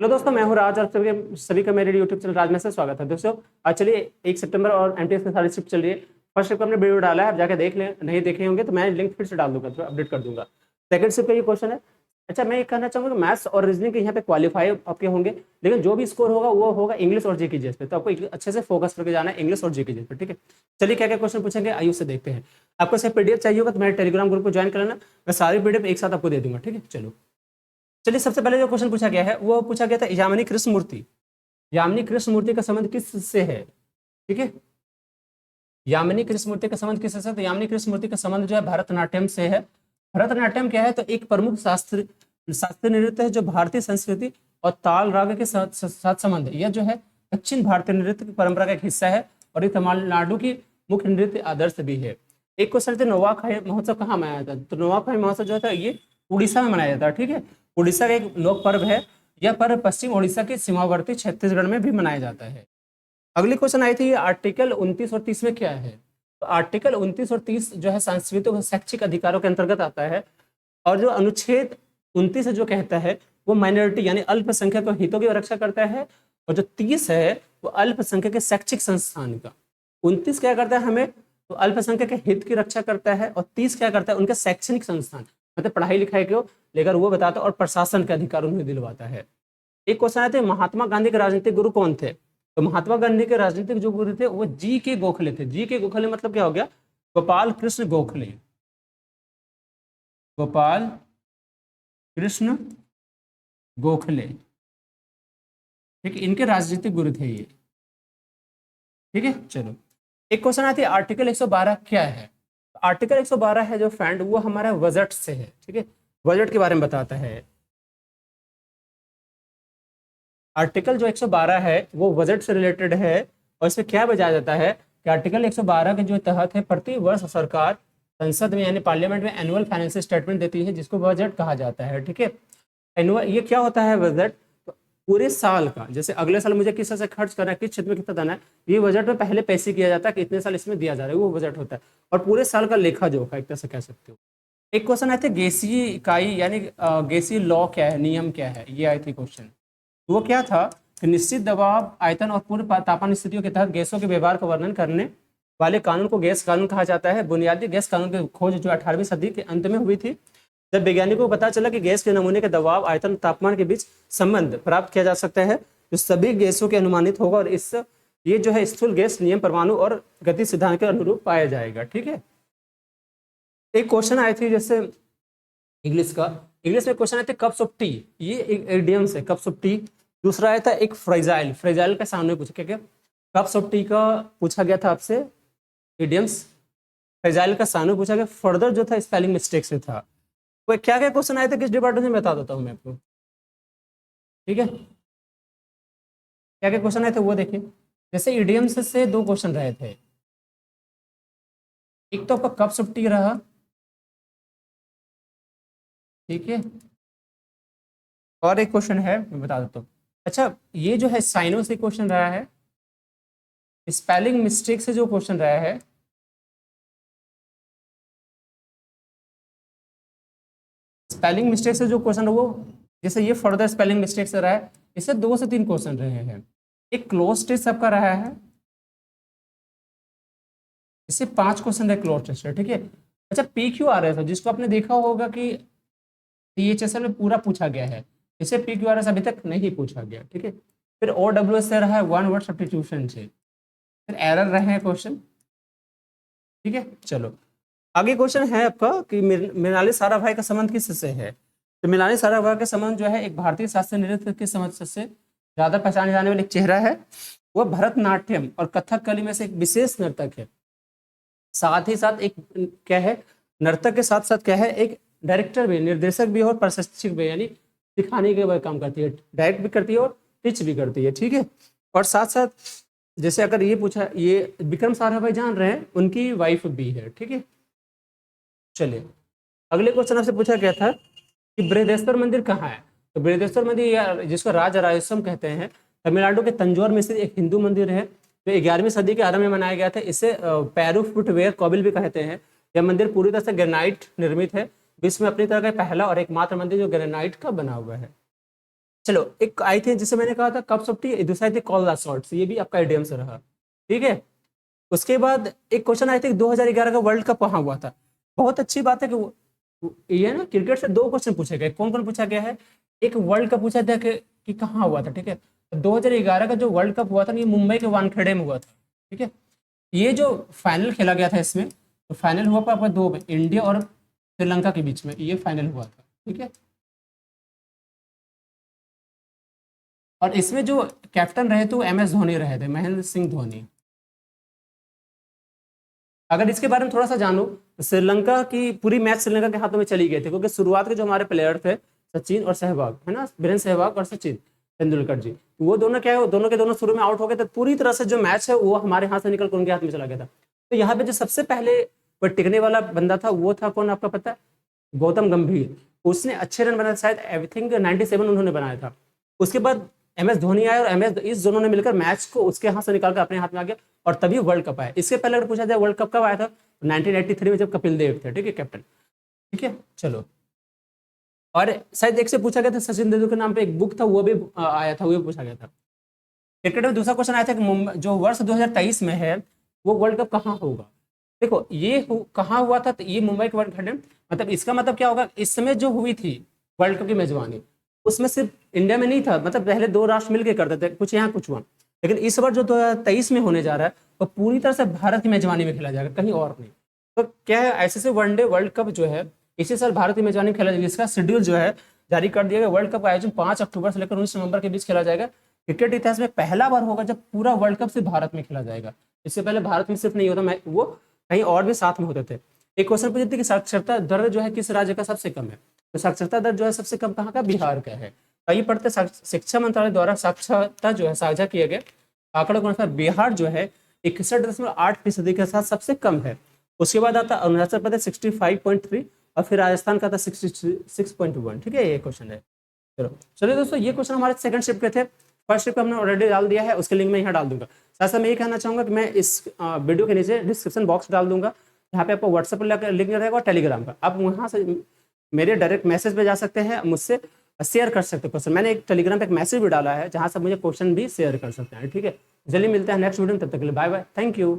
Hello दोस्तों, मैं हूँ राज और सभी का मेरे यूट्यूब चैनल राज में से स्वागत है। दोस्तों आज चलिए 1 सितंबर और एमटीएस की सारी शिफ्ट चल रही है। फर्स्ट शिफ्ट हमने वीडियो डाला है, आप जाके देख लें। नहीं देखे होंगे तो मैं लिंक फिर से डाल दूंगा, तो अपडेट कर दूंगा। सेकंड शिफ्ट का ये क्वेश्चन है। अच्छा, मैं ये कहना चाहूंगा कि मैथ्स और रीजनिंग के यहाँ पे क्वालिफाई आपके होंगे, लेकिन जो भी स्कोर होगा वो होगा इंग्लिश और जीके जीएस पे। तो आपको अच्छे से फोकस करके जाना है इंग्लिश और जीके जीएस पे, ठीक है। चलिए क्या क्या क्वेश्चन पूछेंगे आइए उससे देखते हैं। आपको सिर्फ पीडीएफ चाहिए होगा तो मेरे टेलीग्राम ग्रुप को ज्वाइन कर लेना, मैं सारी पीडीएफ एक साथ आपको दे दूंगा, ठीक है। चलो चलिए, सबसे पहले जो क्वेश्चन पूछा गया है वो पूछा गया था यामिनी कृष्ण मूर्ति। यामिनी कृष्ण मूर्ति का संबंध किस से है, ठीक है। यामिनी कृष्ण मूर्ति का संबंध किससे है? तो यामिनी कृष्ण मूर्ति का संबंध जो है भरतनाट्यम से है। भरतनाट्यम क्या है? तो एक प्रमुख शास्त्रीय नृत्य है जो भारतीय संस्कृति और ताल राग के साथ संबंध है। यह जो है दक्षिण भारतीय नृत्य की परंपरा का एक हिस्सा है और ये तमिलनाडु की मुख्य नृत्य आदर्श भी है। एक क्वेश्चन थे, नोवाखाई महोत्सव कहाँ मनाया जाता है? तो नोवाखाई महोत्सव जो था ये उड़ीसा में मनाया जाता है, ठीक है। उड़ीसा का एक लोक पर्व है। यह पर्व पश्चिम उड़ीसा के सीमावर्ती छत्तीसगढ़ में भी मनाया जाता है। अगली क्वेश्चन आई थी, आर्टिकल 29 और 30 में क्या है? तो आर्टिकल 29 और 30 जो है सांस्कृतिक और शैक्षिक अधिकारों के अंतर्गत आता है। और जो अनुच्छेद 29 जो कहता है वो माइनॉरिटी यानी अल्पसंख्यक हितों की रक्षा करता है। और जो 30 है वो अल्पसंख्यक के शैक्षिक संस्थान का। 29 क्या करता है हमें? तो अल्पसंख्यक के हित की रक्षा करता है, और 30 क्या करता है? उनके शैक्षणिक संस्थान मतलब पढ़ाई लिखाई को लेकर वो बताता है, और प्रशासन के अधिकार उन्हें दिलवाता है। एक क्वेश्चन आए थे, महात्मा गांधी के राजनीतिक गुरु कौन थे? तो महात्मा गांधी के राजनीतिक जो गुरु थे वो जी के गोखले थे। जी के गोखले मतलब क्या हो गया? गोपाल कृष्ण गोखले। गोपाल कृष्ण गोखले, ठीक है, इनके राजनीतिक गुरु थे ये, ठीक है। चलो एक क्वेश्चन आती है, आर्टिकल 112 क्या है? आर्टिकल 112 है जो फ्रेंड वो हमारा बजट से है, ठीक है। बजट के बारे में बताता है। आर्टिकल जो 112 है वो बजट से रिलेटेड है। और इसमें क्या बजाया जाता है कि आर्टिकल 112 के जो तहत है प्रति वर्ष सरकार संसद में यानी पार्लियामेंट में एनुअल फाइनेंशियल स्टेटमेंट देती है, जिसको बजट कहा जाता है, ठीक है। एनुअल ये क्या होता है बजट? तो पूरे साल का, जैसे अगले साल मुझे किस तरह से खर्च करना है, किस क्षेत्र में कितना देना है, ये बजट में पहले पैसे किया जाता है कि इतने साल इसमें दिया जा रहा है, वो बजट होता है। और पूरे साल का लेखा जोखा एक तरह से कह सकते हो। एक क्वेश्चन आए थे, गैसीय इकाई यानी गैसीय लॉ क्या है, नियम क्या है, ये आई थी क्वेश्चन। वो क्या था कि निश्चित दबाव आयतन और पूर्ण तापमान स्थितियों के तहत गैसों के व्यवहार का वर्णन करने वाले कानून को गैस कानून कहा जाता है। बुनियादी गैस कानून की खोज जो 18वीं सदी के अंत में हुई थी, जब वैज्ञानिकों को पता चला कि गैस के नमूने के दबाव आयतन तापमान के बीच संबंध प्राप्त किया जा सकता है जो सभी गैसों के अनुमानित होगा, और इस ये जो है स्थूल गैस नियम परमाणु और गति सिद्धांत के अनुरूप पाया जाएगा, ठीक है। एक क्वेश्चन आए थे जैसे इंग्लिश का, इंग्लिश में क्वेश्चन आए थे कप्स ऑफ टी, ये एक इडियम्स है कप्स ऑफ टी। दूसरा आया था एक फ्रेजाइल, फ्रेजाइल का सामने पूछा क्या? कप्स ऑफ टी का पूछा गया था आपसे इडियम्स, फ्रेजाइल का सामने पूछा गया। फर्दर जो था स्पेलिंग मिस्टेक से था। वो क्या क्या क्वेश्चन आए थे किस डिपार्टमेंट में बता देता हूँ मैं आपको, ठीक है। क्या क्या क्वेश्चन आए थे वो देखिए। जैसे इडियम्स से दो क्वेश्चन रहे थे, एक तो आपका कप्स ऑफ टी रहा, ठीक है, और एक क्वेश्चन है मैं बता देता हूँ। अच्छा, ये जो है साइनो से क्वेश्चन रहा है, स्पेलिंग मिस्टेक से जो क्वेश्चन रहा है, स्पेलिंग मिस्टेक से जो क्वेश्चन है वो, जैसे ये फर्दर स्पेलिंग मिस्टेक से रहा है, इससे 2 से 3 क्वेश्चन रहे हैं। एक क्लोज टेस्ट सबका रहा है, इससे 5 क्वेश्चन रहे क्लोज टेस्ट, ठीक है। अच्छा, पी क्यू आर एस है जिसको आपने देखा होगा कि टीएचएसएल में पूरा पूछा गया है, इसे पी क्यू आर एस अभी तक नहीं पूछा गया, ठीक है। फिर ओ डब्ल्यू एस से रहा है वन वर्ड सब्स्टिट्यूशन से, फिर एरर रहे हैं क्वेश्चन, ठीक है। चलो आगे क्वेश्चन है आपका कि मृणाली साराभाई का संबंध किससे है? तो मृणाली साराभाई का संबंध जो है एक भारतीय शास्त्रीय नृत्य के संबंध से ज्यादा पहचाने जाने वाले एक चेहरा है। वह भरतनाट्यम और कथकली में से एक विशेष नर्तक है। साथ ही साथ एक क्या है, नर्तक के साथ साथ क्या है, एक डायरेक्टर भी, निर्देशक भी और प्रशिक्षक भी, यानी सिखाने के काम करती है, डायरेक्ट भी करती है और टीच भी करती है, ठीक है। और साथ साथ जैसे अगर ये पूछा, ये विक्रम साराभाई जान रहे हैं, उनकी वाइफ भी है, ठीक है। चलिए अगले क्वेश्चन आपसे पूछा गया था कि बृहदेश्वर मंदिर कहाँ है? तो बृहदेश्वर मंदिर या जिसको राजराजेश्वरम कहते हैं, तमिलनाडु के तंजौर में स्थित एक हिंदू मंदिर है जो 11वीं सदी के आरंभ में बनाया गया था। इसे पैरू फुटवेयर कौबिल भी कहते हैं। यह मंदिर पूरी तरह से ग्रेनाइट निर्मित है, विश्व में अपनी तरह का पहला और एकमात्र मंदिर जो ग्रेनाइट का बना हुआ है। चलो एक आई थी जिसे मैंने कहा था कप्स ऑफ टी, दूसरा आई थी कॉल द शॉट्स, ये भी आपका इडियम से रहा। ठीक है, उसके बाद एक क्वेश्चन आया था 2011 का वर्ल्ड कप कहाँ हुआ था। बहुत अच्छी बात है कि ये ना क्रिकेट से दो क्वेश्चन पूछे गए। कौन कौन पूछा गया है? एक वर्ल्ड कप पूछा था कि कहाँ हुआ था। ठीक है, 2011 का जो वर्ल्ड कप हुआ था ये मुंबई के वानखेड़े में हुआ था। ठीक है, ये जो फाइनल खेला गया था इसमें, तो फाइनल हुआ आपका दो में, इंडिया और श्रीलंका के बीच में ये फाइनल हुआ था। ठीक है, और इसमें जो कैप्टन रहे थे वो MS धोनी रहे थे, महेंद्र सिंह धोनी। अगर इसके बारे में थोड़ा सा जानूं तो श्रीलंका की पूरी मैच श्रीलंका के हाथों में चली गई थी, क्योंकि शुरुआत के जो हमारे प्लेयर थे सचिन और सहवाग, है ना, वीरेंद्र सहवाग और सचिन तेंदुलकर जी, तो वो दोनों क्या है, वो दोनों के दोनों शुरू में आउट हो गए थे। पूरी तरह से जो मैच है वो हमारे हाथ से निकल कर उनके हाथ में चला गया था। तो यहाँ पे जो सबसे पहले वो टिकने वाला बंदा था वो था कौन, आपका पता है? गौतम गंभीर। उसने अच्छे रन बनाए, शायद आई थिंक 97 उन्होंने बनाया था। उसके बाद MS धोनी आया और MS इस दोनों ने मिलकर मैच को उसके हाथ से निकाल कर अपने हाथ में आ गया, और तभी वर्ल्ड कप आया। इससे पहले अगर पूछा जाए वर्ल्ड कप कब आया था, 1983 में, जब कपिल देव थे, ठीक है, कैप्टन। ठीक है, चलो, और शायद एक से पूछा गया था सचिन तेंदुलकर के नाम पे एक बुक था, वो भी आया था, वो भी पूछा गया था। क्रिकेट में दूसरा क्वेश्चन आया था कि मुंबई जो वर्ष 2023 में है वो वर्ल्ड कप कहाँ होगा। देखो ये कहाँ हुआ था, तो ये मुंबई के वर्ल्ड कप, मतलब इसका मतलब क्या होगा, इस समय जो हुई थी वर्ल्ड कप की मेजबानी, उसमें सिर्फ इंडिया में नहीं था, मतलब पहले दो राष्ट्र मिलकर करते थे, कुछ यहाँ कुछ वहाँ, लेकिन इस बार जो 2023 में होने जा रहा है वो पूरी तरह से भारत की मेजबानी में खेला जाएगा, कहीं और नहीं। तो क्या है, ऐसे वनडे वर्ल्ड कप जो है इसी साल भारत की मेजबानी में खेला जाएगा। इसका शेड्यूल जो है जारी कर दिया गया। वर्ल्ड कप का आयोजन 5 अक्टूबर से लेकर 19 नवंबर के बीच खेला जाएगा। क्रिकेट इतिहास में पहला बार होगा जब पूरा वर्ल्ड कप सिर्फ भारत में खेला जाएगा। इससे पहले भारत में सिर्फ नहीं होता, वो कहीं और भी साथ में होते थे। एक क्वेश्चन पूछते थे कि साक्षरता दर जो है किस राज्य का सबसे कम है, तो साक्षरता दर जो है सबसे कम कहाँ का, बिहार का है। आइए पढ़ते, शिक्षा मंत्रालय द्वारा साक्षरता जो है साझा किए गए आंकड़ों के अनुसार बिहार जो है 61.8% के साथ सबसे कम है। उसके बाद आता अरुणाचल प्रदेश 65.3, और फिर राजस्थान का था 66.1। ठीक है, ये क्वेश्चन है। चलो चलिए दोस्तों, ये क्वेश्चन हमारे सेकंड शिफ्ट के थे। फर्स्ट शिफ्ट हमने ऑलरेडी डाल दिया है, उसके लिंक मैं यहाँ डाल दूंगा। साथ साथ मैं ये कहना चाहूंगा कि मैं इस वीडियो के नीचे डिस्क्रिप्शन बॉक्स डाल दूंगा, यहाँ पे आपको व्हाट्सएप लिंक रहेगा और टेलीग्राम का, आप वहाँ से मेरे डायरेक्ट मैसेज पे जा सकते हैं, मुझसे शेयर कर सकते हैं क्वेश्चन। मैंने एक टेलीग्राम पे एक मैसेज भी डाला है जहाँ से मुझे क्वेश्चन भी शेयर कर सकते हैं। ठीक है, जल्दी मिलते हैं नेक्स्ट वीडियो में, तब तक के लिए बाय बाय, थैंक यू।